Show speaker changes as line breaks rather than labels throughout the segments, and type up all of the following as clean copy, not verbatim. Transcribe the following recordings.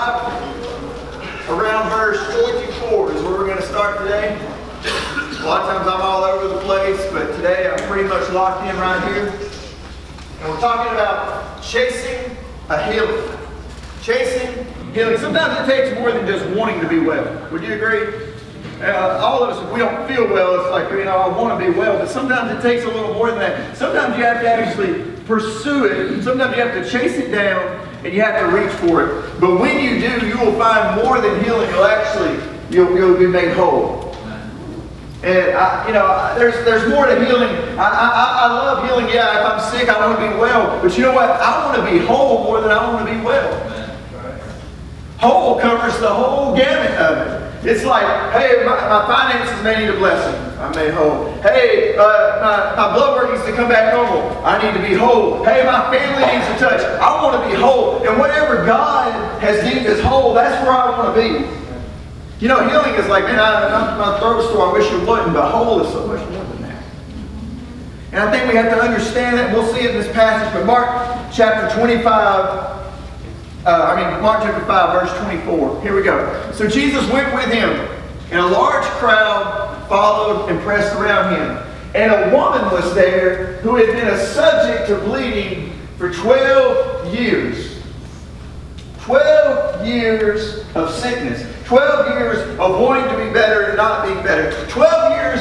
5, around verse 24 is where we're going to start today. A lot of times I'm all over the place, but today I'm pretty much locked in right here. And we're talking about chasing a healing. Chasing healing. Sometimes it takes more than just wanting to be well. Would you agree? All of us, if we don't feel well, it's like, I want to be well. But sometimes it takes a little more than that. Sometimes you have to actually pursue it. Sometimes you have to chase it down and you have to reach for it. But when you do, you will find more than healing. You'll be made whole. And there's more to healing. I love healing. Yeah, if I'm sick, I want to be well. But you know what? I want to be whole more than I want to be well. Whole covers the whole gamut of it. It's like, hey, my finances may need a blessing. I'm made whole. Hey, my blood work needs to come back normal. I need to be whole. Hey, my family needs a touch. I want to be whole. And whatever God has deemed as whole, that's where I want to be. Healing is like, my throat's sore, I wish it wasn't, but whole is so much more than that. And I think we have to understand that. We'll see it in this passage, but Mark chapter 5, verse 24. Here we go. So Jesus went with him, and a large crowd followed and pressed around him. And a woman was there who had been a subject to bleeding for 12 years. 12 years of sickness. 12 years of wanting to be better and not being better. 12 years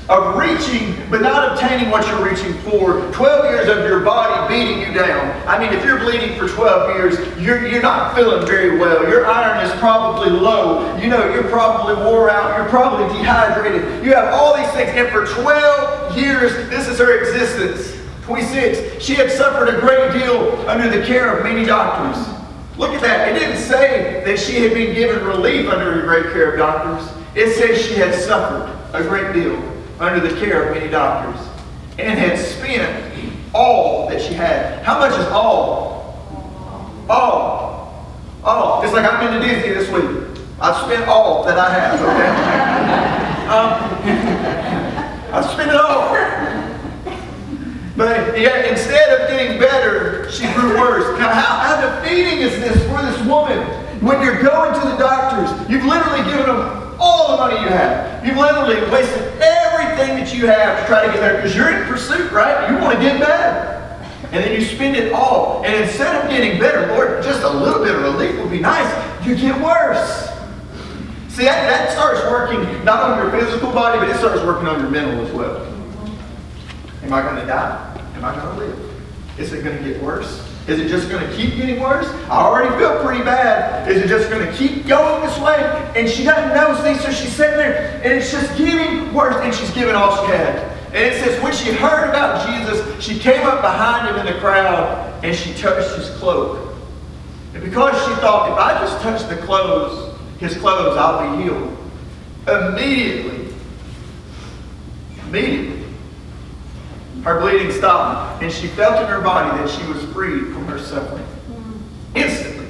of reaching but not obtaining what you're reaching for. 12 years of your body beating you down. I mean, if you're bleeding for 12 years, you're not feeling very well. Your iron is probably low. You're probably wore out. You're probably dehydrated. You have all these things. And for 12 years, this is her existence. 26. She had suffered a great deal under the care of many doctors. Look at that. It didn't say that she had been given relief under the great care of doctors. It says she had suffered a great deal under the care of many doctors and had spent all that she had. How much is all? All. It's like I've been to Disney this week. I've spent all that I have, okay? I've spent it all. But yet, instead of getting better, she grew worse. Now, how defeating is this for this woman? When you're going to the doctors, you've literally given them all the money you have. You've literally wasted everything that you have to try to get better because you're in pursuit, right? You want to get better. And then you spend it all. And instead of getting better, Lord, just a little bit of relief would be nice. You get worse. See, that starts working not on your physical body, but it starts working on your mental as well. Am I going to die? Am I going to live? Is it going to get worse? Is it just going to keep getting worse? I already feel pretty bad. Is it just going to keep going this way? And she doesn't know things, so she's sitting there, and it's just getting worse, and she's giving all she had. And it says, when she heard about Jesus, she came up behind him in the crowd, and she touched his cloak. And because she thought, if I just touch his clothes, I'll be healed. Immediately, her bleeding stopped, and she felt in her body that she was freed from her suffering. Instantly.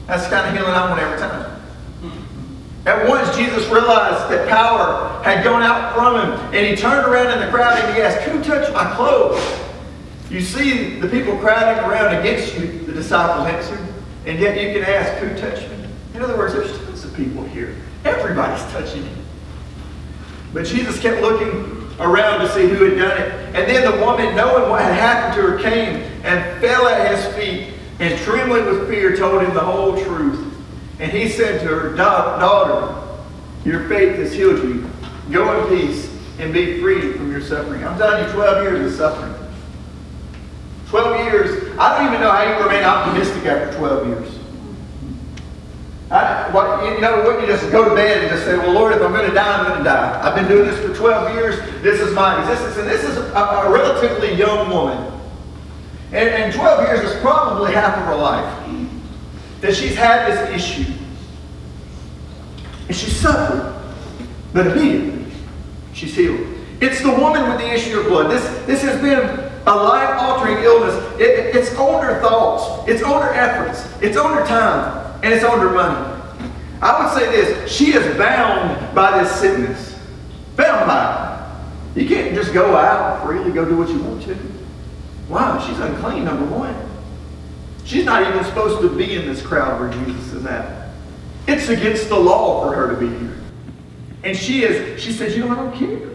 That's the kind of healing I want every time. At once, Jesus realized that power had gone out from him, and he turned around in the crowd and he asked, "Who touched my clothes?" You see the people crowding around against you, the disciples answered, and yet you can ask, "Who touched me?" In other words, there's tons of people here. Everybody's touching you. But Jesus kept looking around to see who had done it. And then the woman, knowing what had happened to her, came and fell at his feet, and trembling with fear told him the whole truth. And he said to her, "Daughter, your faith has healed you. Go in peace and be freed from your suffering." I'm telling you, 12 years of suffering. 12 years. I don't even know how you remain optimistic after 12 years. Wouldn't you just go to bed and just say, "Well, Lord, if I'm going to die, I'm going to die. I've been doing this for 12 years. This is my existence." And this is a relatively young woman. And 12 years is probably half of her life that she's had this issue. And she suffered. But immediately, she's healed. It's the woman with the issue of blood. This has been a life-altering illness. It's on her thoughts. It's on her efforts. It's on her time. And it's on her money. I would say this. She is bound by this sickness. Bound by it. You can't just go out freely, go do what you want to. Why? She's unclean, number one. She's not even supposed to be in this crowd where Jesus is at. It's against the law for her to be here. And she says, I don't care.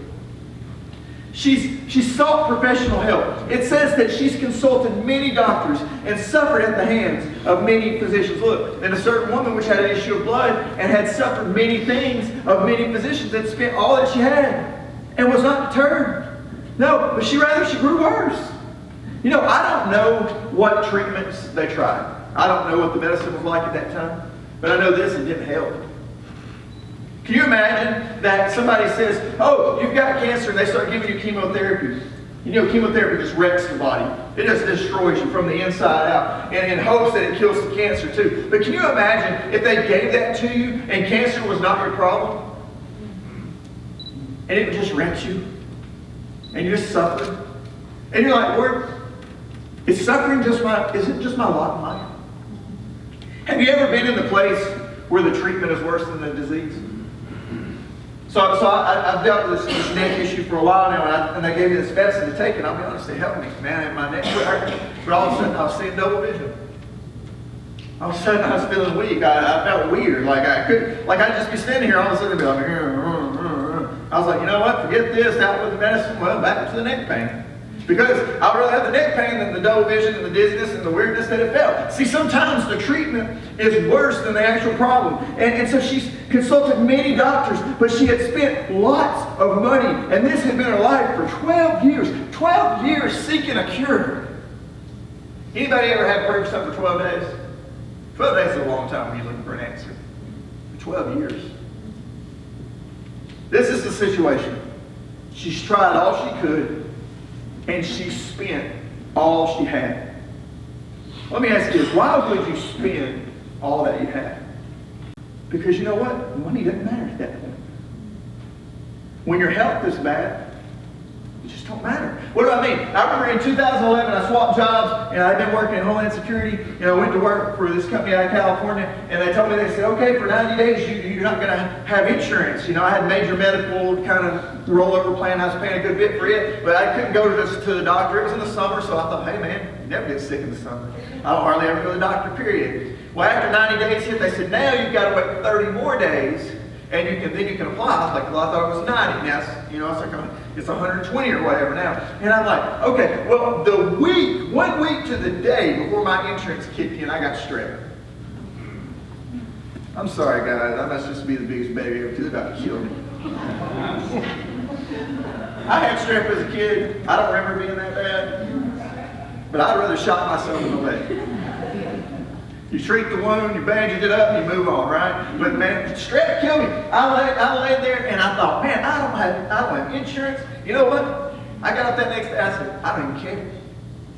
She's sought professional help. It says that she's consulted many doctors and suffered at the hands of many physicians. Look, and a certain woman which had an issue of blood and had suffered many things of many physicians, had spent all that she had and was not deterred. No, but she grew worse. I don't know what treatments they tried. I don't know what the medicine was like at that time. But I know this, it didn't help. Can you imagine that somebody says, oh, you've got cancer, and they start giving you chemotherapy. Chemotherapy just wrecks the body. It just destroys you from the inside out, and in hopes that it kills the cancer too. But can you imagine if they gave that to you and cancer was not your problem? And it would just wreck you. And you just suffer. And you're like, is suffering is it just my lot in life? Have you ever been in the place where the treatment is worse than the disease? So I've dealt with this neck issue for a while now, and they gave me this medicine to take, and I'll be honest, they helped me. Man, my neck hurt, but all of a sudden I was seeing double vision. All of a sudden I was feeling weak. I felt weird, I'd just be standing here, all of a sudden I'd be like, I was like, you know what, forget this, out with the medicine, well, back to the neck pain. Because I'd rather have the neck pain than the double vision and the dizziness and the weirdness that it felt. See, sometimes the treatment is worse than the actual problem. And so she's consulted many doctors, but she had spent lots of money. And this had been her life for 12 years. 12 years seeking a cure. Anybody ever had prayer for something for 12 days? 12 days is a long time when you're looking for an answer. For 12 years. This is the situation. She's tried all she could. And she spent all she had. Let me ask you this. Why would you spend all that you had? Because you know what? Money doesn't matter at that point. When your health is bad, it just don't matter. What do I mean? I remember in 2011, I swapped jobs, and I'd been working in Homeland Security. I went to work for this company out of California, and they told me, they said, okay, for 90 days, you're not going to have insurance. I had major medical kind of rollover plan. I was paying a good bit for it, but I couldn't go to the doctor. It was in the summer, so I thought, hey, man, you never get sick in the summer. I don't hardly ever go to the doctor, period. Well, after 90 days hit, they said, now you've got to wait 30 more days, and then you can apply. I was like, well, I thought it was 90. Now, it's 120 or whatever now. And I'm like, okay, well, 1 week to the day before my insurance kicked in, I got strep. I'm sorry, guys. I must just be the biggest baby ever, because it's about to kill me. I had strep as a kid. I don't remember being that bad. But I'd rather shot myself in the leg. You treat the wound, you bandage it up, and you move on, right? But man, strep killed me. I laid there and I thought, man, I don't have insurance. You know what? I got up that next day. I said, I don't even care.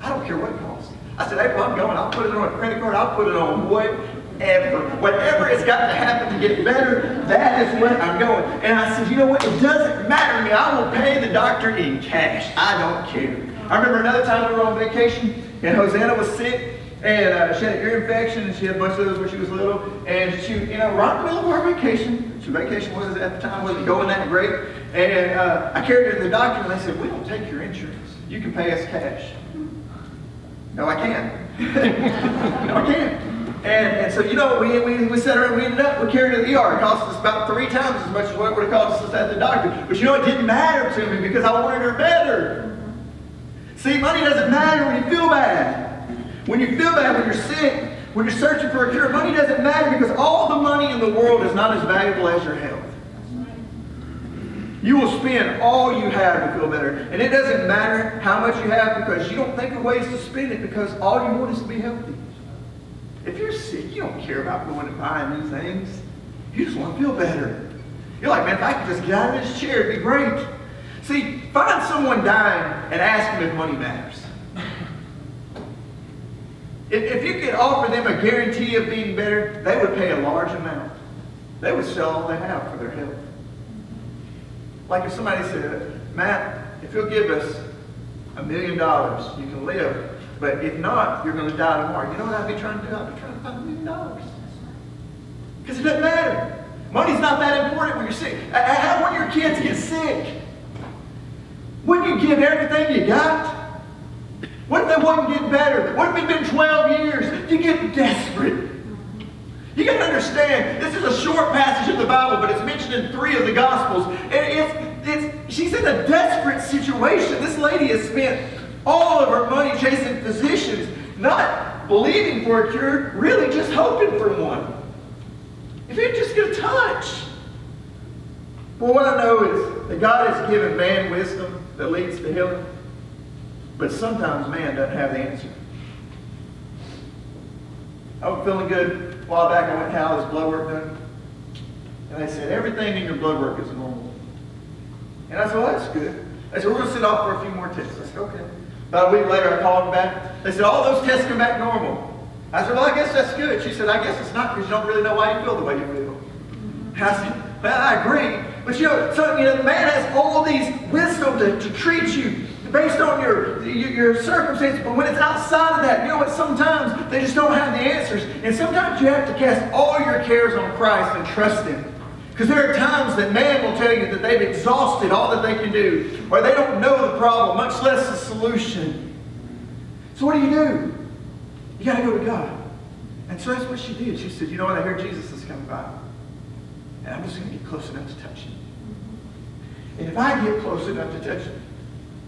I don't care what it costs. I said, April, I'm going. I'll put it on a credit card. I'll put it on whatever it's got to happen to get better. That is what I'm going. And I said, you know what? It doesn't matter to me. I will pay the doctor in cash. I don't care. I remember another time we were on vacation and Hosanna was sick. And she had an ear infection, and she had a bunch of those when she was little. And she, right in the middle of our vacation, vacation was at the time, wasn't going that great. And I carried her to the doctor, and they said, we don't take your insurance. You can pay us cash. No, I can't. No, I can't. And so, we sat around, we carried her to the ER. It cost us about 3 times as much as what it would have cost us at the doctor. But it didn't matter to me because I wanted her better. See, money doesn't matter when you feel bad. When you feel bad, when you're sick, when you're searching for a cure, money doesn't matter because all the money in the world is not as valuable as your health. You will spend all you have to feel better. And it doesn't matter how much you have because you don't think of ways to spend it because all you want is to be healthy. If you're sick, you don't care about going and buying new things. You just want to feel better. You're like, man, if I could just get out of this chair, it'd be great. See, find someone dying and ask them if money matters. If you could offer them a guarantee of being better, they would pay a large amount. They would sell all they have for their health. Like if somebody said, Matt, if you'll give us $1 million, you can live. But if not, you're going to die tomorrow. You know what I'd be trying to do? I'd be trying to find $1 million. Because it doesn't matter. Money's not that important when you're sick. How when your kids get sick? Wouldn't you give everything you got? What if they wouldn't get better? What if it'd been 12 years You get desperate. You got to understand, this is a short passage in the Bible, but it's mentioned in 3 of the Gospels. And she's in a desperate situation. This lady has spent all of her money chasing physicians, not believing for a cure, really just hoping for one. If you just get a touch. Well, what I know is that God has given man wisdom that leads to healing, but sometimes man doesn't have the answer. I was feeling good a while back. I went and had all this blood work done. And they said, everything in your blood work is normal. And I said, well, that's good. They said, we're going to sit off for a few more tests. I said, okay. About a week later, I called them back. They said, all those tests come back normal. I said, well, I guess that's good. She said, I guess it's not because you don't really know why you feel the way you feel. And I said, well, I agree. But man has all these wisdom to treat you based on your circumstances, but when it's outside of that, you know what, sometimes they just don't have the answers. And sometimes you have to cast all your cares on Christ and trust Him. Because there are times that man will tell you that they've exhausted all that they can do, or they don't know the problem, much less the solution. So what do? You got to go to God. And so that's what she did. She said, you know what, I hear Jesus is coming by. And I'm just going to get close enough to touch Him. And if I get close enough to touch Him,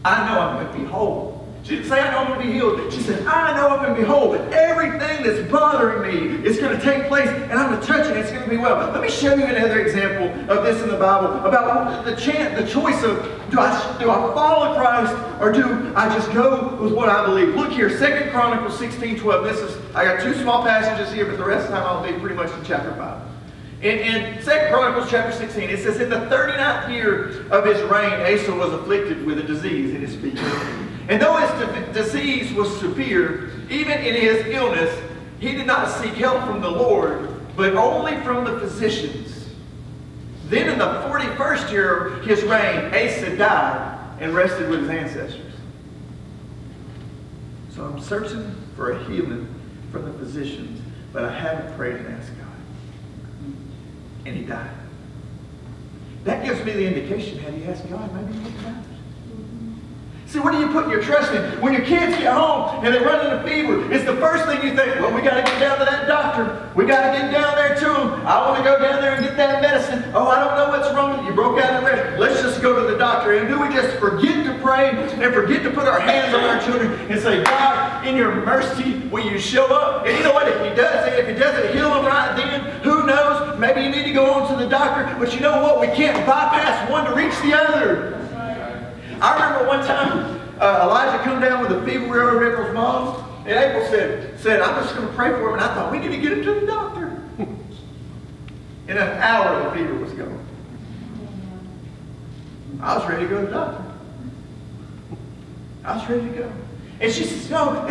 I know I'm going to be whole. She didn't say, I know I'm going to be healed. She said, I know I'm going to be whole. Everything that's bothering me is going to take place, and I'm going to touch it, and it's going to be well. Let me show you another example of this in the Bible, about the choice of, do I follow Christ, or do I just go with what I believe? Look here, 2 Chronicles 16:12. I got 2 small passages here, but the rest of the time I'll be pretty much in chapter 5. In 2 Chronicles chapter 16, it says, in the 39th year of his reign, Asa was afflicted with a disease in his feet. And though his disease was severe, even in his illness, he did not seek help from the Lord, but only from the physicians. Then in the 41st year of his reign, Asa died and rested with his ancestors. So I'm searching for a healing from the physicians, but I haven't prayed and asked God. And he died. That gives me the indication, had he asked God, maybe he died. See, what do you put your trust in? When your kids get home and they're running a fever, it's the first thing you think, well, we got to get down to that doctor. We got to get down there to him. I want to go down there and get that medicine. Oh, I don't know what's wrong with you. You broke out in the rest. Let's just go to the doctor. And do we just forget to pray and forget to put our hands on our children and say, God, in your mercy, will you show up? And you know what? If he doesn't heal them right then, who knows? Maybe you need to go on to the doctor. But you know what? We can't bypass one to reach the other. I remember one time Elijah come down with a fever. We were over at April's mom's, and April said, I'm just going to pray for him. And I thought, we need to get him to the doctor. In an hour, the fever was gone. I was ready to go to the doctor. I was ready to go. And she says, no,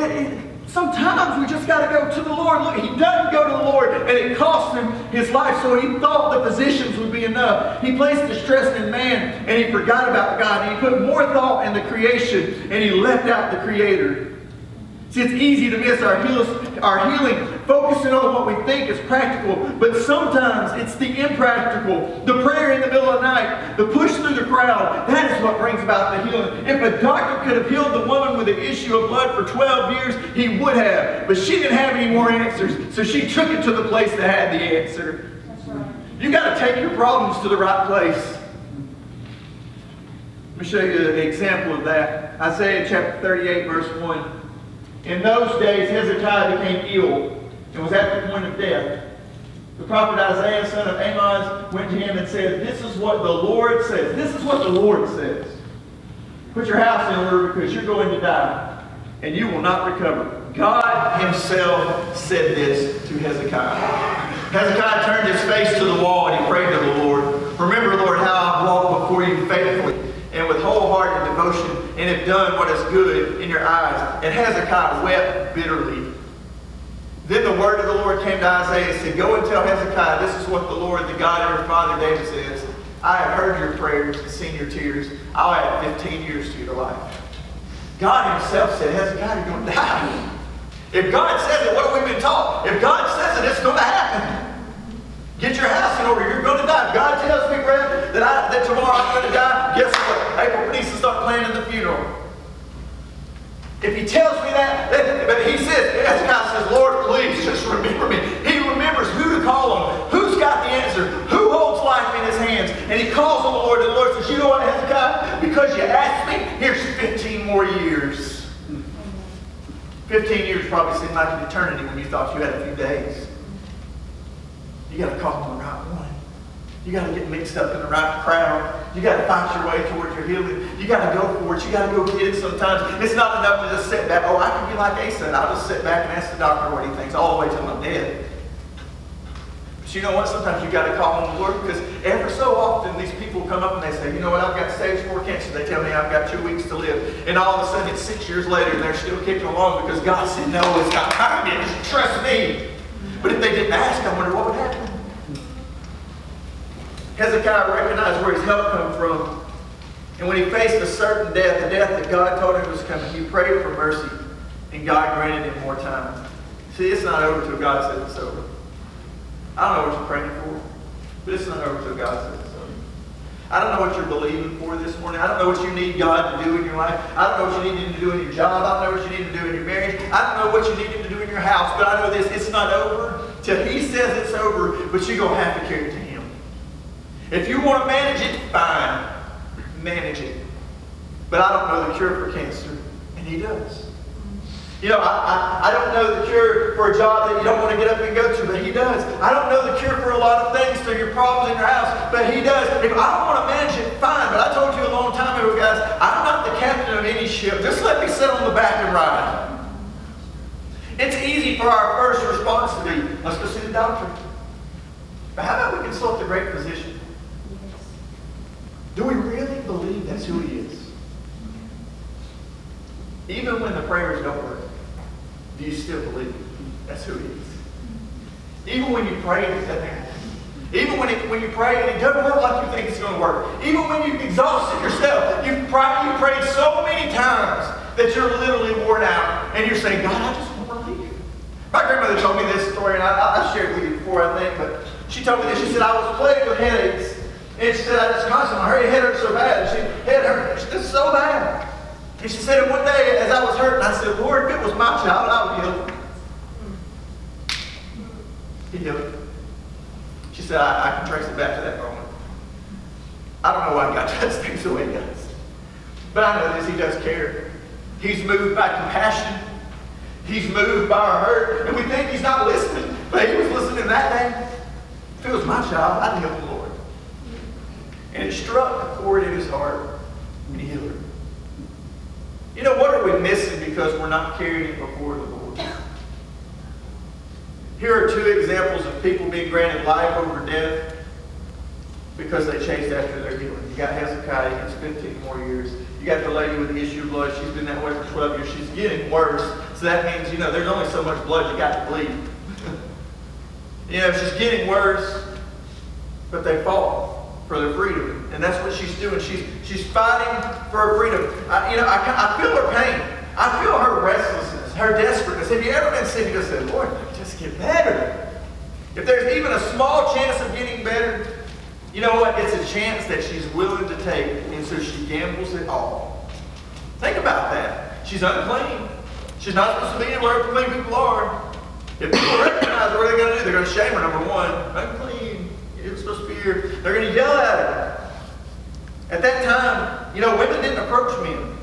sometimes we just got to go to the Lord. Look, he doesn't go to the Lord, and it cost him his life, so he thought the physicians would be enough. He placed his trust in man, and he forgot about God. And he put more thought in the creation, and he left out the Creator. See, it's easy to miss our healing, focusing on what we think is practical, but sometimes it's the impractical, the prayer in the middle of the night, the push through the crowd. That is what brings about the healing. If a doctor could have healed the woman with the issue of blood for 12 years, he would have. But she didn't have any more answers, so she took it to the place that had the answer. That's right. You got to take your problems to the right place. Let me show you an example of that. Isaiah chapter 38, verse 1. In those days, Hezekiah became ill and was at the point of death. The prophet Isaiah, son of Amoz, went to him and said, this is what the Lord says. This is what the Lord says. Put your house in order because you're going to die, and you will not recover. God himself said this to Hezekiah. Hezekiah turned his face to the wall and he prayed to the Lord. Remember, Lord, how I've walked before you faithfully and with wholehearted devotion, and have done what is good in your eyes. And Hezekiah wept bitterly. Then the word of the Lord came to Isaiah and said, go and tell Hezekiah, this is what the Lord, the God of your father David says. I have heard your prayers and seen your tears. I'll add 15 years to your life. God himself said, Hezekiah, you're going to die. If God says it, what have we been taught? If God says it, it's going to happen. Get your house in order. You're going to die. If God tells me, Brad, that tomorrow I'm going to die, guess what? April needs to start planning the funeral. If he tells me that, but he says, Hezekiah says, Lord, please. 15 years probably seemed like an eternity when you thought you had a few days. You got to call on the right one. You got to get mixed up in the right crowd. You got to fight your way towards your healing. You got to go for it. You got to go get it sometimes. It's not enough to just sit back. Oh, I can be like Asa. I'll just sit back and ask the doctor what he thinks all the way till I'm dead. But you know what? Sometimes you got to call on the Lord, because ever so often these people come up and they say, you know what? I've got stage 4 cancer. They tell me I've got 2 weeks to live. And all of a sudden it's 6 years later and they're still kicking along because God said, no, it's not time yet. Just trust me. But if they didn't ask, I wonder what would happen. Hezekiah recognized where his help come from. And when he faced a certain death, the death that God told him was coming, he prayed for mercy, and God granted him more time. See, it's not over till God says it's over. I don't know what you're praying for, but it's not over till God says it's over. I don't know what you're believing for this morning. I don't know what you need God to do in your life. I don't know what you need Him to do in your job. I don't know what you need to do in your marriage. I don't know what you need Him to do in your house, but I know this, it's not over till He says it's over, but you're going to have to carry it to Him. If you want to manage it, fine. Manage it. But I don't know the cure for cancer, and He does. You know, I don't know the cure for a job that you don't want to get up and go to, but He does. I don't know the cure for a lot of things to your problems in your house, but He does. If I don't want to manage it, fine. But I told you a long time ago, guys, I'm not the captain of any ship. Just let me sit on the back and ride. It's easy for our first response to be, let's go see the doctor. But how about we consult the great physician? Do we really believe that's who He is? Even when the prayers don't work, do you still believe that's who He is? Even when you pray and it doesn't happen. Even when you pray and it doesn't work like you think it's going to work. Even when you've exhausted yourself. You've prayed so many times that you're literally worn out. And you're saying, God, I just want to believe. My grandmother told me this story, and I shared it with you before, I think. But she told me this. She said, I was plagued with headaches. And she said, I just constantly, her head hurt so bad. She head hurt just so bad. And she said, and one day, as I was hurting, I said, Lord, if it was my child, I would heal him. He healed him. She said, I can trace it back to that moment. I don't know why God does things the way He does. But I know this, He does care. He's moved by compassion. He's moved by our hurt. And we think He's not listening. But He was listening that day. If it was my child, I'd heal the Lord. And it struck a chord in his heart, and He healed her. You know, what are we missing because we're not carrying it before the Lord? Here are 2 examples of people being granted life over death because they chased after their healing. You got Hezekiah, he gets 15 more years. You got the lady with the issue of blood. She's been that way for 12 years. She's getting worse. So that means, you know, there's only so much blood you got to bleed. You know, she's getting worse, but they fought for their freedom. And that's what she's doing. She's fighting for her freedom. I feel her pain. I feel her restlessness, her desperateness. Have you ever been sick and just said, Lord, just get better? If there's even a small chance of getting better, you know what? It's a chance that she's willing to take, and so she gambles it all. Think about that. She's unclean. She's not supposed to be where unclean people are. If people recognize her, what are they going to do? They're going to shame her, number one. Unclean. You're supposed to be here. They're going to yell at her. At that time, you know, women didn't approach men.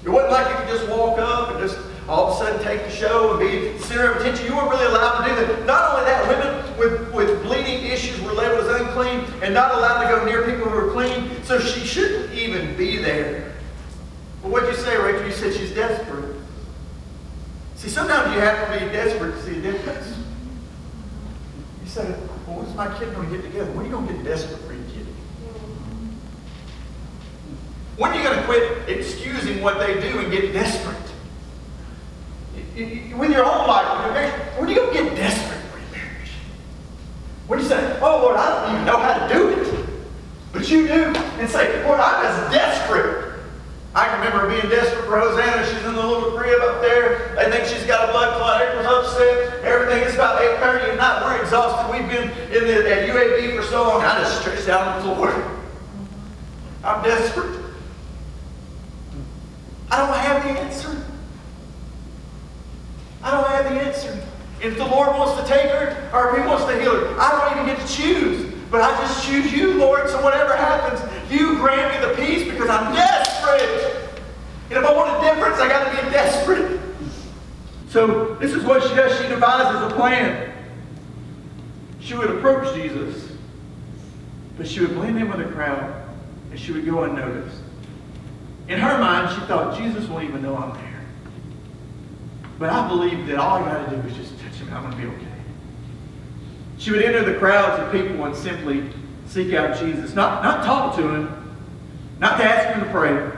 It wasn't like you could just walk up and just all of a sudden take the show and be the center of attention. You weren't really allowed to do that. Not only that, women with bleeding issues were labeled as unclean and not allowed to go near people who were clean, so she shouldn't even be there. Well, what'd you say, Rachel? You said she's desperate. See, sometimes you have to be desperate to see a difference. You say, well, when's my kid going to get together? When are you going to get desperate for your kid? When are you going to quit excusing what they do and get desperate? With your own life, with your marriage, when are you going to get desperate for your marriage? When you say, oh Lord, I don't even know how to do it. But you do. And say, Lord, I'm as desperate. I can remember being desperate for Hosanna. She's in the little crib up there. They think she's got a blood clot. April's upset. Everything. It's about 8:30 at night. We're exhausted. We've been at UAB for so long. I just stretched out on the floor. I'm desperate. I don't have the answer. I don't have the answer. If the Lord wants to take her or if He wants to heal her, I don't even get to choose. But I just choose you, Lord. So whatever happens, you grant me the peace because I'm desperate. And if I want a difference, I got to be desperate. So this is what she does. She devises a plan. She would approach Jesus, but she would blend in with the crowd, and she would go unnoticed. In her mind, she thought, Jesus won't even know I'm there. But I believe that all I got to do is just touch him and I'm going to be okay. She would enter the crowds of people and simply seek out Jesus. Not talk to him, not to ask him to pray,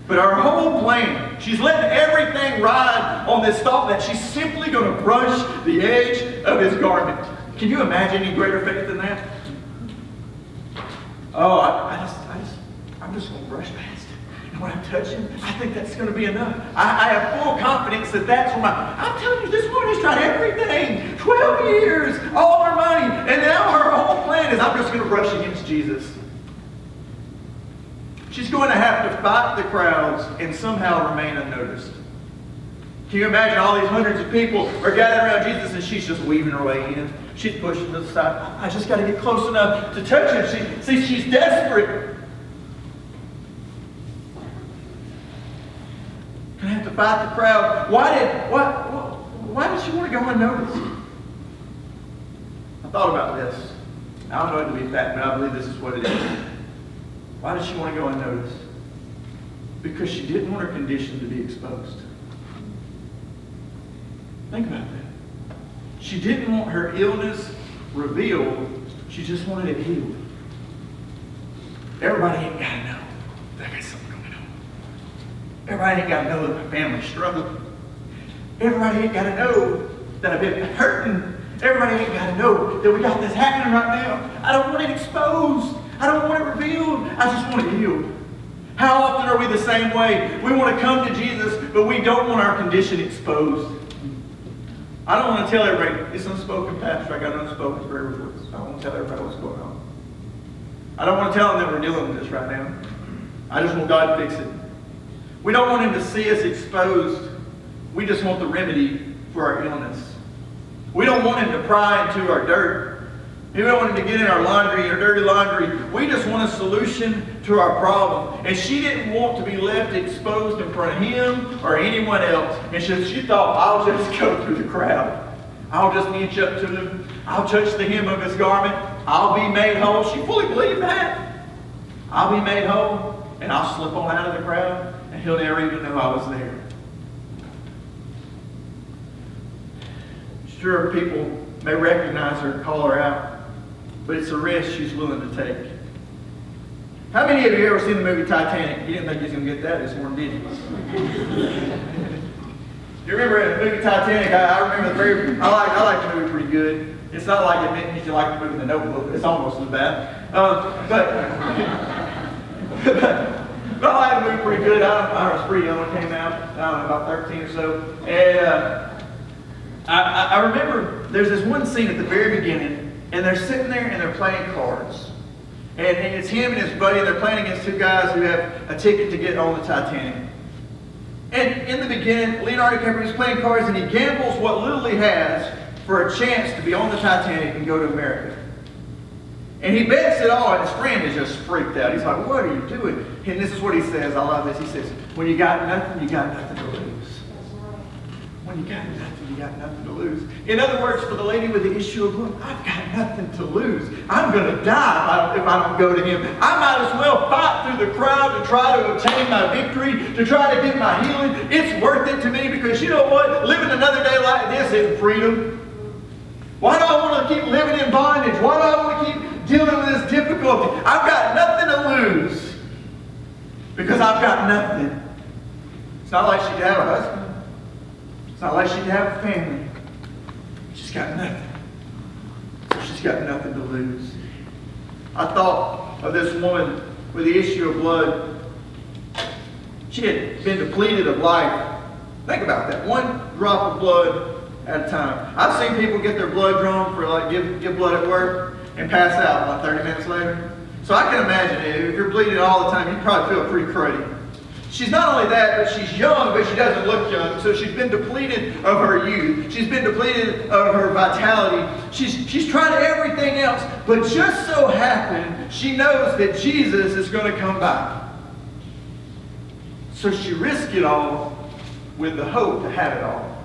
but her whole plan, she's letting everything ride on this thought that she's simply going to brush the edge of his garment. Can you imagine any greater faith than that? Oh, I'm just going to brush past it. And when I touch him, I think that's going to be enough. I have full confidence that that's what I'm telling you, this woman has tried everything. 12 years, all her money, and now her whole plan is I'm just going to brush against Jesus. She's going to have to fight the crowds and somehow remain unnoticed. Can you imagine all these hundreds of people are gathered around Jesus and she's just weaving her way in? She's pushing to the side. I just got to get close enough to touch him. She's desperate. Gonna have to fight the crowd. Why did she want to go unnoticed? I thought about this. I don't know it to be fact, but I believe this is what it is. Why did she want to go unnoticed? Because she didn't want her condition to be exposed. Think about that. She didn't want her illness revealed. She just wanted it healed. Everybody ain't got to know that I got something going on. Everybody ain't got to know that my family's struggling. Everybody ain't got to know that I've been hurting. Everybody ain't got to know that we got this happening right now. I don't want it exposed. I don't want it revealed. I just want it healed. How often are we the same way? We want to come to Jesus, but we don't want our condition exposed. I don't want to tell everybody, it's unspoken, Pastor. I got unspoken prayer reports. I don't want to tell everybody what's going on. I don't want to tell them that we're dealing with this right now. I just want God to fix it. We don't want him to see us exposed. We just want the remedy for our illness. We don't want him to pry into our dirt. We don't want him to get in our laundry, our dirty laundry. We just want a solution to our problem. And she didn't want to be left exposed in front of him or anyone else. And she thought, I'll just go through the crowd. I'll just inch up to him. I'll touch the hem of his garment. I'll be made whole. She fully believed that. I'll be made whole, and I'll slip on out of the crowd, and he'll never even know I was there. Sure, people may recognize her and call her out, but it's a risk she's willing to take. How many of you ever seen the movie Titanic? You didn't think you was going to get that this morning, did you? You remember in the movie Titanic, I remember I like the movie pretty good. It's not like admitting you like the movie The Notebook. It's almost as bad. But I like the movie pretty good. I was pretty young when it came out. I don't know, about 13 or so. And I remember there's this one scene at the very beginning, and they're sitting there and they're playing cards. And it's him and his buddy, and they're playing against two guys who have a ticket to get on the Titanic. And in the beginning, Leonardo DiCaprio is playing cards, and he gambles what little he has for a chance to be on the Titanic and go to America. And he bets it all, and his friend is just freaked out. He's like, what are you doing? And this is what he says. I love this. He says, when you got nothing, you got nothing to lose. When you got nothing, you got nothing to lose. In other words, for the lady with the issue of blood, I've got nothing to lose. I'm going to die if I don't go to him. I might as well fight through the crowd to try to obtain my victory, to try to get my healing. It's worth it to me because you know what? Living another day like this isn't freedom. Why do I want to keep living in bondage? Why do I want to keep dealing with this difficulty? I've got nothing to lose because I've got nothing. It's not like she'd have a husband. It's not like she'd have a family. She's got nothing. So she's got nothing to lose. I thought of this woman with the issue of blood. She had been depleted of life. Think about that. One drop of blood at a time. I've seen people get their blood drawn for give blood at work and pass out like 30 minutes later. So I can imagine if you're bleeding all the time, you probably feel pretty cruddy. She's not only that, but she's young, but she doesn't look young. So she's been depleted of her youth. She's been depleted of her vitality. She's tried everything else. But just so happened, she knows that Jesus is going to come back. So she risked it all with the hope to have it all.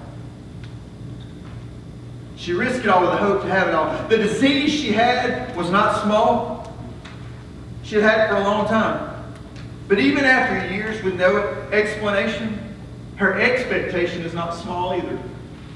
She risked it all with the hope to have it all. The disease she had was not small. She had had it for a long time. But even after years with no explanation, her expectation is not small either.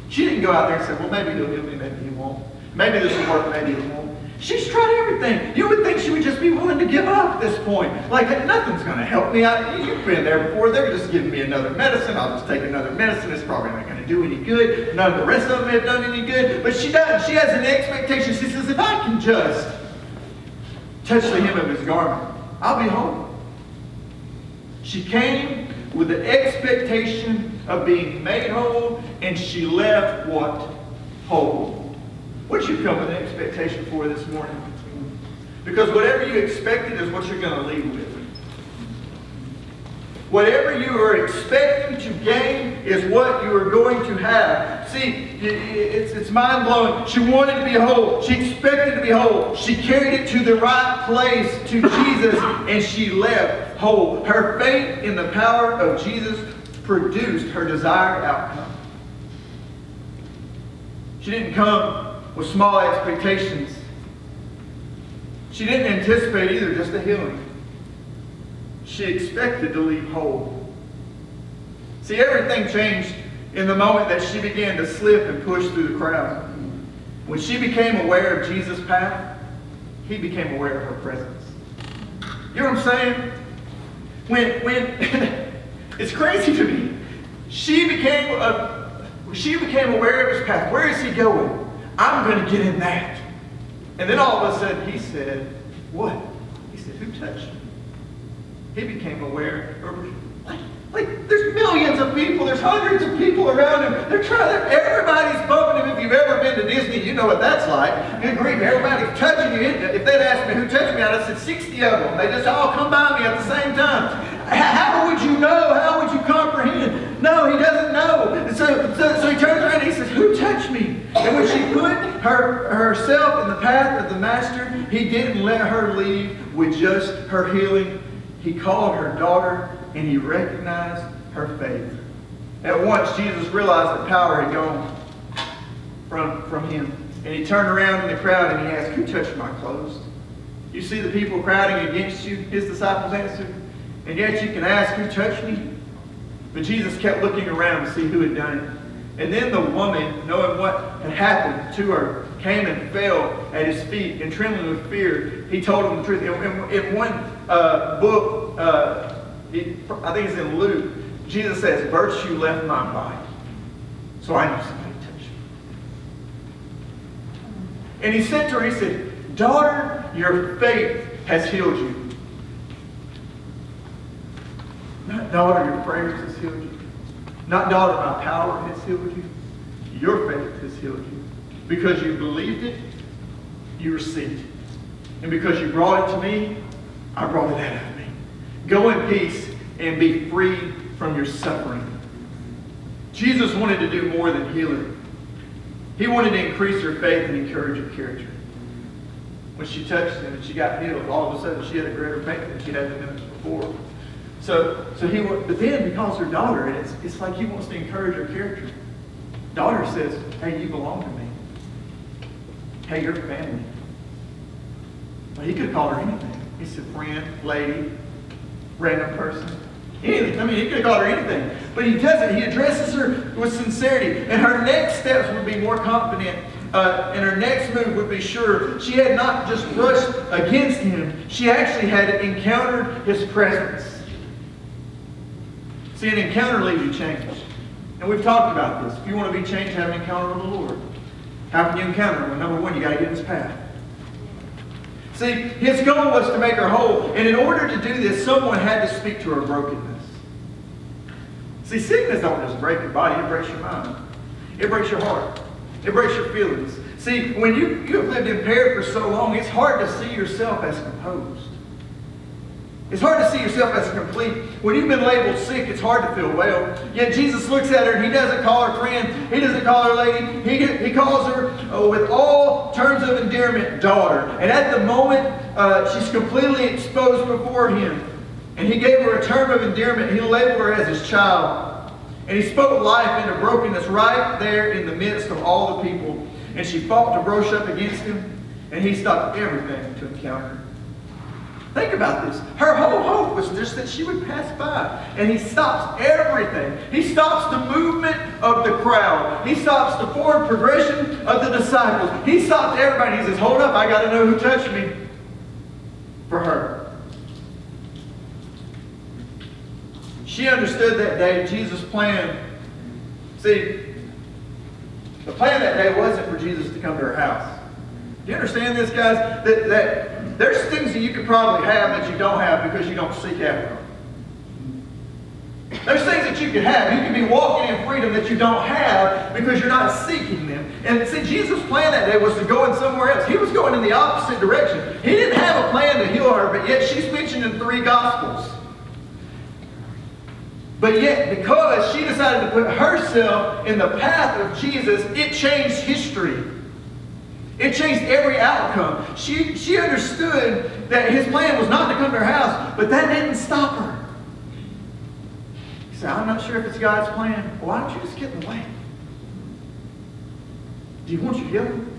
She didn't go out there and say, well, maybe he'll heal me, maybe he won't. Maybe this will work, maybe it won't. She's tried everything. You would think she would just be willing to give up at this point. Like, nothing's going to help me. You've been there before. They're just giving me another medicine. I'll just take another medicine. It's probably not going to do any good. None of the rest of them have done any good. But she doesn't. She has an expectation. She says, if I can just touch the hem of his garment, I'll be whole. She came with the expectation of being made whole, and she left what? Whole. What you come with an expectation for this morning? Because whatever you expected is what you're going to leave with. Whatever you are expecting to gain is what you are going to have. See, it's mind-blowing. She wanted to be whole. She expected to be whole. She carried it to the right place, to Jesus, and she left whole. Her faith in the power of Jesus produced her desired outcome. She didn't come with small expectations. She didn't anticipate either just a healing. She expected to leave whole. See, everything changed in the moment that she began to slip and push through the crowd. When she became aware of Jesus' path, he became aware of her presence. You know what I'm saying? When it's crazy to me. She became aware of his path. Where is he going? I'm going to get in that. And then all of a sudden he said, what? He said, who touched me? He became aware. Like there's millions of people. There's hundreds of people around him. Everybody's bumping him. If you've ever been to Disney, you know what that's like. Good grief, everybody's touching you. If they'd asked me who touched me, I'd have said 60 of them. They just all come by me at the same time. How would you know? How would you comprehend? No, he doesn't know. And so he turns around and he says, who touched me? And when she put herself in the path of the Master, he didn't let her leave with just her healing. He called her daughter, and he recognized her faith. At once, Jesus realized the power had gone from him. And he turned around in the crowd and he asked, who touched my clothes? You see the people crowding against you? His disciples answered. And yet you can ask, who touched me? But Jesus kept looking around to see who had done it. And then the woman, knowing what had happened to her, came and fell at his feet, and trembling with fear, he told him the truth. In one book, I think it's in Luke, Jesus says, virtue left my body. So I knew somebody touched me. And he said to her, he said, daughter, your faith has healed you. Not daughter, your prayers has healed you. Not daughter, my power has healed you. Your faith has healed you. Because you believed it, you received it. And because you brought it to me, I brought it out of me. Go in peace and be free from your suffering. Jesus wanted to do more than heal her. He wanted to increase her faith and encourage her character. When she touched him and she got healed, all of a sudden she had a greater faith than she had the minutes before. But then because her daughter, and it's like he wants to encourage her character. Daughter says, hey, you belong to me. Hey, you're family. Well, he could call her anything. He said, friend, lady, random person. Anything. I mean, he could have called her anything. But he doesn't. He addresses her with sincerity. And her next steps would be more confident. And her next move would be sure. She had not just rushed against him. She actually had encountered his presence. See, an encounter leads you change. And we've talked about this. If you want to be changed, have an encounter with the Lord. How can you encounter him? Well, number one, you got to get in his path. See, his goal was to make her whole. And in order to do this, someone had to speak to her brokenness. See, sickness don't just break your body, it breaks your mind. It breaks your heart. It breaks your feelings. See, when you have lived impaired for so long, it's hard to see yourself as composed. It's hard to see yourself as complete. When you've been labeled sick, it's hard to feel well. Yet Jesus looks at her and he doesn't call her friend. He doesn't call her lady. He calls her with all terms of endearment, daughter. And at the moment, she's completely exposed before him. And he gave her a term of endearment. He labeled her as his child. And he spoke life into brokenness right there in the midst of all the people. and she fought to brush up against him, and he stopped everything to encounter her. Think about this. Her whole hope was just that she would pass by. And he stops everything. He stops the movement of the crowd. He stops the forward progression of the disciples. He stops everybody. He says, hold up, I got to know who touched me. For her. She understood that day Jesus' plan. See, the plan that day wasn't for Jesus to come to her house. Do you understand this, guys? That there's things that you could probably have that you don't have because you don't seek after them. There's things that you could have. You could be walking in freedom that you don't have because you're not seeking them. And see, Jesus' plan that day was to go in somewhere else. He was going in the opposite direction. He didn't have a plan to heal her, but yet she's mentioned in 3 Gospels. But yet, because she decided to put herself in the path of Jesus, it changed history. It changed every outcome. She understood that his plan was not to come to her house, but that didn't stop her. He said, I'm not sure if it's God's plan. Why don't you just get in the way? Do you want your healing?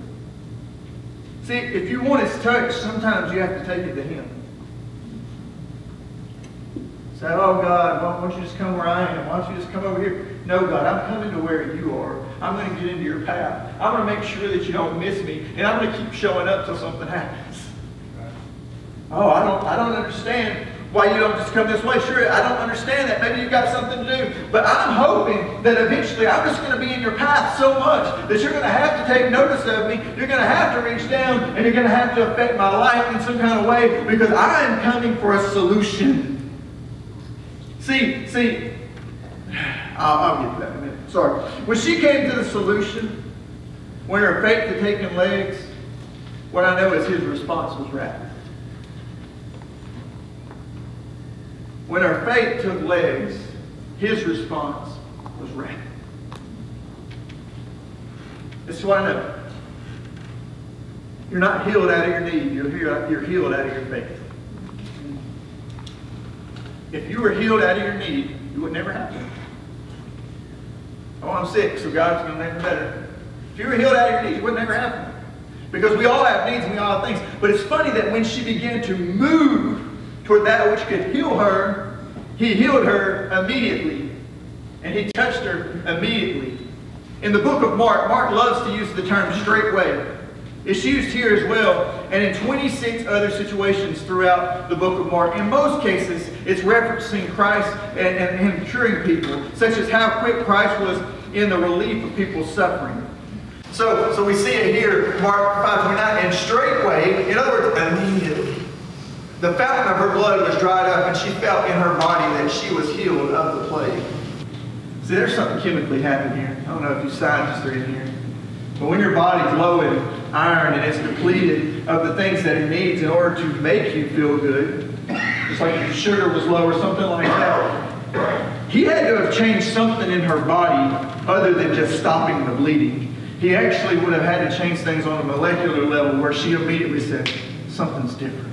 See, if you want his touch, sometimes you have to take it to him. Say, oh God, why don't you just come where I am? Why don't you just come over here? No, God, I'm coming to where you are. I'm going to get into your path. I'm going to make sure that you don't miss me. And I'm going to keep showing up till something happens. Oh, I don't understand why you don't just come this way. Sure, I don't understand that. Maybe you've got something to do. But I'm hoping that eventually I'm just going to be in your path so much that you're going to have to take notice of me. You're going to have to reach down and you're going to have to affect my life in some kind of way because I am coming for a solution. See, I'll get to that in a minute. Sorry. When she came to the solution, when her faith had taken legs, what I know is his response was rapid. When her faith took legs, his response was rapid. This is what I know. You're not healed out of your need. You're healed out of your faith. If you were healed out of your need, it would never happen. Oh, I'm sick, so God's going to make me better. If you were healed out of your needs, it would never happen. Because we all have needs and we all have things. But it's funny that when she began to move toward that which could heal her, he healed her immediately. And he touched her immediately. In the book of Mark, Mark loves to use the term straightway. It's used here as well, and in 26 other situations throughout the book of Mark. In most cases, it's referencing Christ and him curing people, such as how quick Christ was in the relief of people's suffering. So we see it here, Mark 5:29, and straightway, in other words, immediately, the fountain of her blood was dried up, and she felt in her body that she was healed of the plague. See, there's something chemically happening here. I don't know if you scientists are in here. But when your body's low in iron and it's depleted of the things that it needs in order to make you feel good, just like if your sugar was low or something like that, he had to have changed something in her body other than just stopping the bleeding. He actually would have had to change things on a molecular level where she immediately said, something's different.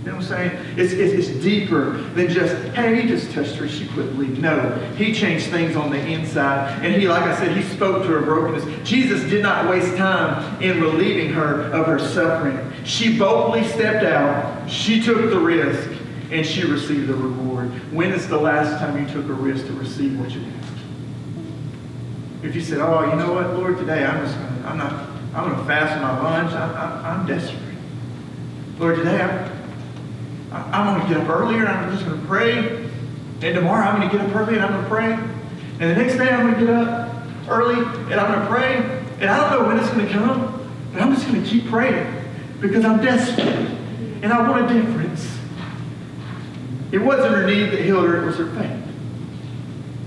You know what I'm saying? It's deeper than just, hey, he just touched her, she quit bleeding. No, he changed things on the inside. And he, like I said, he spoke to her brokenness. Jesus did not waste time in relieving her of her suffering. She boldly stepped out, she took the risk, and she received the reward. When is the last time you took a risk to receive what you asked? If you said, oh, you know what, Lord, today I'm going to fast my lunch. I'm desperate. Lord, today I'm going to get up earlier and I'm just going to pray. And tomorrow I'm going to get up early and I'm going to pray. And the next day I'm going to get up early and I'm going to pray. And I don't know when it's going to come, but I'm just going to keep praying because I'm desperate and I want a difference. It wasn't her need that healed her, it was her faith.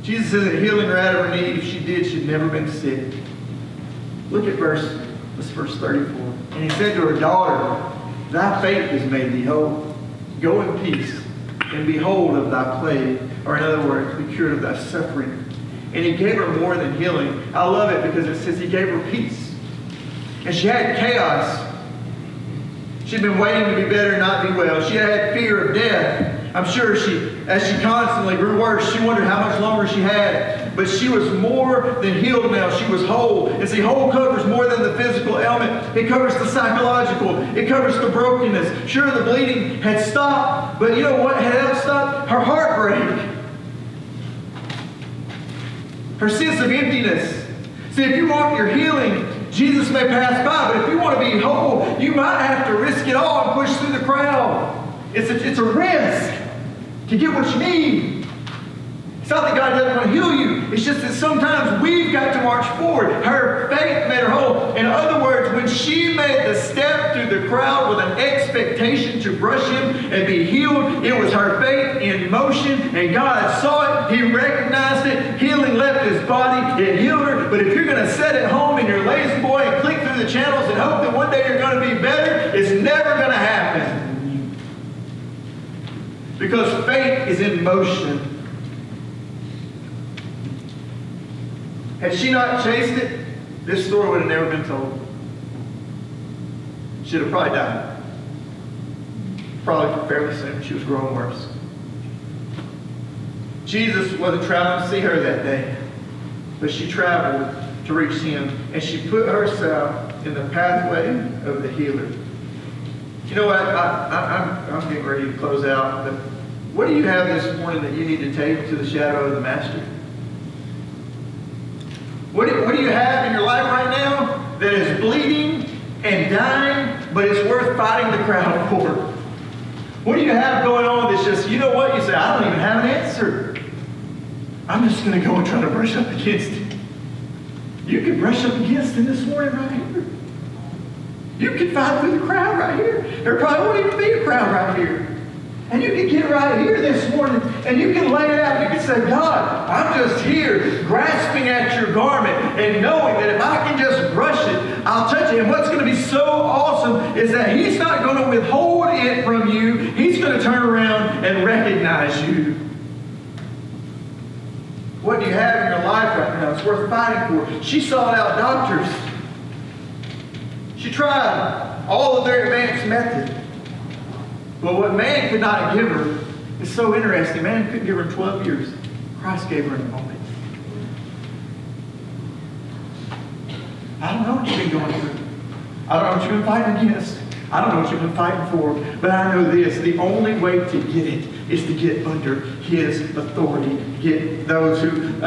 Jesus isn't healing her out of her need. If she did, she'd never been sick. Look at verse 34. And he said to her, daughter, thy faith has made thee whole. Go in peace and be whole of thy plague. Or in other words, be cured of thy suffering. And he gave her more than healing. I love it because it says he gave her peace. And she had chaos. She'd been waiting to be better and not be well. She had fear of death. I'm sure as she constantly grew worse, she wondered how much longer she had. but she was more than healed now. She was whole. And see, whole covers more than the physical ailment. It covers the psychological. It covers the brokenness. Sure, the bleeding had stopped, but you know what had helped stop? Her heartbreak. Her sense of emptiness. See, if you want your healing, Jesus may pass by, but if you want to be whole, you might have to risk it all and push through the crowd. It's a risk to get what you need. It's not that God doesn't want to heal you. It's just that sometimes we've got to march forward. Her faith made her whole. In other words, when she made the step through the crowd with an expectation to brush him and be healed, it was her faith in motion, and God saw it. He recognized it. Healing left his body. It healed her. But if you're going to sit at home in your lazy boy and click through the channels and hope that one day you're going to be better, it's never going to happen. Because faith is in motion. Had she not chased it, this story would have never been told. She'd have probably died. Probably fairly soon. She was growing worse. Jesus wasn't traveling to see her that day, but she traveled to reach him, and she put herself in the pathway of the healer. You know what? I'm getting ready to close out, but what do you have this morning that you need to take to the shadow of the Master? What do you have in your life right now that is bleeding and dying, but it's worth fighting the crowd for? What do you have going on that's just, you know what? You say, I don't even have an answer. I'm just going to go and try to brush up against it. You can brush up against it this morning right here. You can fight through the crowd right here. There probably won't even be a crowd right here. And you can get right here this morning and you can lay it out. You can say, God, I'm just here grasping at your garment and knowing that if I can just brush it, I'll touch it. And what's going to be so awesome is that he's not going to withhold it from you. He's going to turn around and recognize you. What do you have in your life right now? It's worth fighting for. She sought out doctors. She tried all of their advanced methods. But what man could not give her is so interesting. Man couldn't give her in 12 years. Christ gave her in a moment. I don't know what you've been going through. I don't know what you've been fighting against. I don't know what you've been fighting for. But I know this. The only way to get it is to get under his authority. Get those who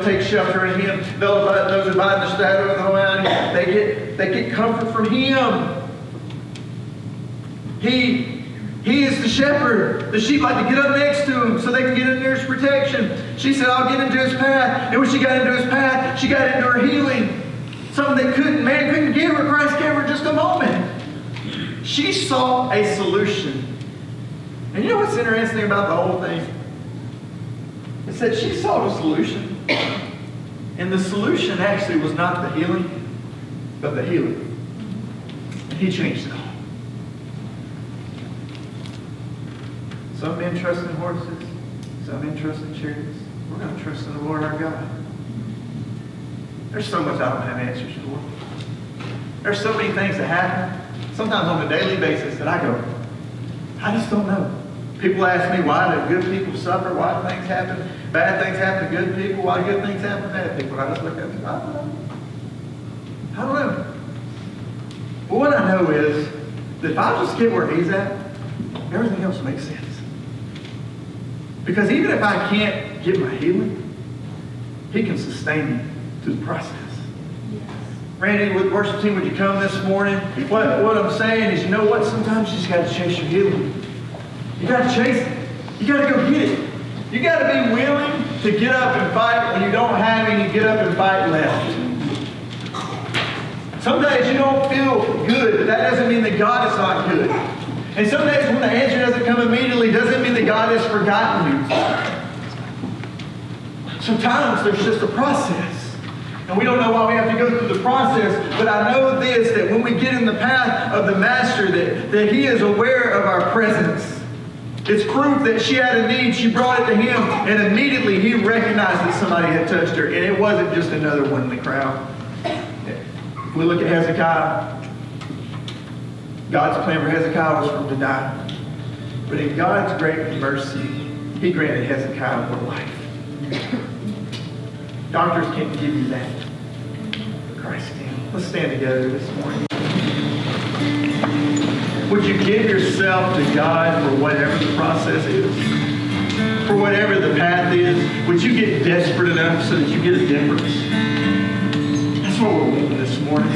take shelter in him. Those who abide in the shadow of the Almighty. They get comfort from him. He is the shepherd. The sheep like to get up next to him so they can get under his protection. She said, I'll get into his path. And when she got into his path, she got into her healing. Something that man couldn't give her. Christ gave her in just a moment. She saw a solution. And you know what's interesting about the whole thing? It's that she saw a solution. And the solution actually was not the healing, but the healer. And he changed it all. Some men trust in horses. Some men trust in chariots. We're going to trust in the Lord our God. There's so much I don't have answers for. There's so many things that happen, sometimes on a daily basis, that I go, I just don't know. People ask me, why do good people suffer? Why do things happen? Bad things happen to good people. Why do good things happen to bad people? I just look at them, I don't know. I don't know. But what I know is that if I just get where he's at, everything else makes sense. Because even if I can't get my healing, he can sustain me through the process. Yes. Randy, with worship team, would you come this morning? What I'm saying is, you know what? Sometimes you just got to chase your healing. You got to chase it. You got to go get it. You got to be willing to get up and fight when you don't have any get up and fight left. Some days you don't feel good, but that doesn't mean that God is not good. And some days when the answer doesn't come immediately, doesn't mean that God has forgotten you. Sometimes there's just a process. And we don't know why we have to go through the process. But I know this, that when we get in the path of the Master, that he is aware of our presence. It's proof that she had a need. She brought it to him. And immediately he recognized that somebody had touched her. And it wasn't just another one in the crowd. If we look at Hezekiah, God's plan for Hezekiah was for him to die. But in God's great mercy, he granted Hezekiah more life. Doctors can't give you that. Christ can. Let's stand together this morning. Would you give yourself to God for whatever the process is? For whatever the path is? Would you get desperate enough so that you get a difference? That's what we're wanting this morning.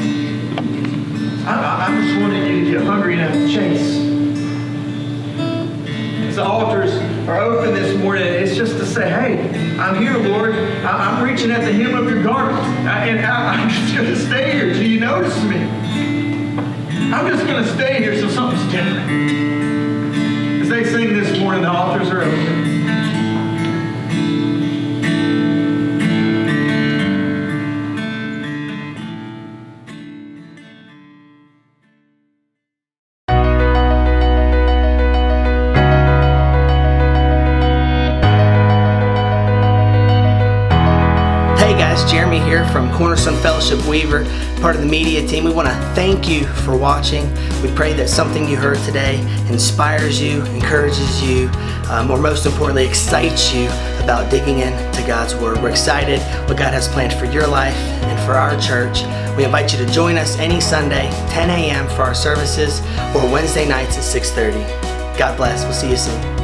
I just wanted you to get hungry enough to chase. As the altars are open this morning, it's just to say, hey, I'm here, Lord. I'm reaching at the hem of your garment. And I'm just going to stay here till you notice me. I'm just going to stay here so something's different. As they sing this morning, the altars are open.
Jeremy here from Cornerstone Fellowship Weaver, part of the media team. We want to thank you for watching. We pray that something you heard today inspires you, encourages you, or most importantly, excites you about digging into God's Word. We're excited what God has planned for your life and for our church. We invite you to join us any Sunday, 10 a.m. for our services, or Wednesday nights at 6:30. God bless. We'll see you soon.